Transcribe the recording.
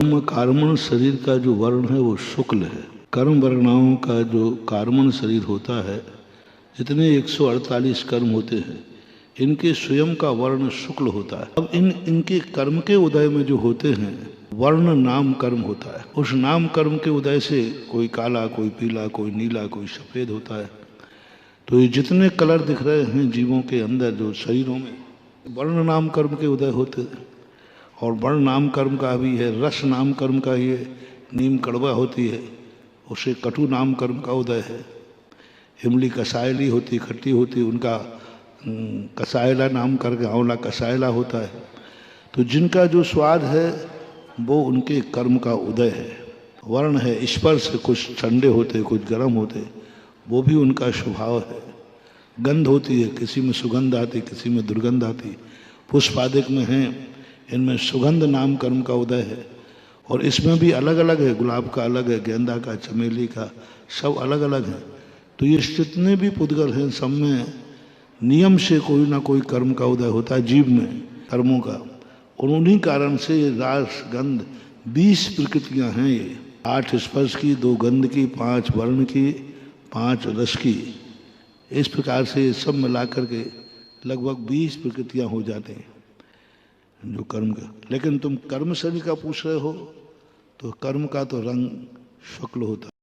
Carbon शरीर का जो वर्ण है वो शुक्ल है। कर्म वर्णाओं का जो कार्बन शरीर होता है, जितने 148 कर्म होते हैं, इनके स्वयं का वर्ण शुक्ल होता है। अब इनके कर्म के उदय में जो होते हैं, वर्ण नाम कर्म होता है। उस नाम कर्म के उदय से कोई काला, कोई पीला, कोई नीला, कोई सफेद होता है। तो ये जितने कलर दिख रहे हैं जीवों के अंदर, जो शरीरों में, वर्ण नाम कर्म के उदय होते हैं। और वर्ण नाम कर्म का भी है, रस नाम कर्म का ये नीम कड़वा होती है, उससे कटु नाम कर्म का उदय है। इमली कसायली होती, खट्टी होती, उनका कसायला नाम करके आंवला कसायला होता है। तो जिनका जो स्वाद है वो उनके कर्म का उदय है। वर्ण है, स्पर्श, कुछ ठंडे होते, कुछ गर्म होते, वो भी उनका स्वभाव है। गंध होती है, किसी में सुगंध आती, किसी में दुर्गंध आती। पुष्पादिक में हैं, इनमें सुगंध नाम कर्म का उदय है। और इसमें भी अलग अलग है, गुलाब का अलग है, गेंदा का, चमेली का, सब अलग अलग है। तो ये जितने भी पुद्गल हैं, सब में नियम से कोई ना कोई कर्म का उदय होता है जीव में, कर्मों का। और उन्हीं कारण से रास गंध 20 प्रकृतियां हैं। ये 8 स्पर्श की, 2 गंध की, 5 वर्ण की, 5 रस की। इस प्रकार से सब मिला करके लगभग 20 प्रकृतियां हो जाते हैं जो कर्म का। लेकिन तुम कर्म शरीर का पूछ रहे हो, तो कर्म का तो रंग शुक्ल होता है।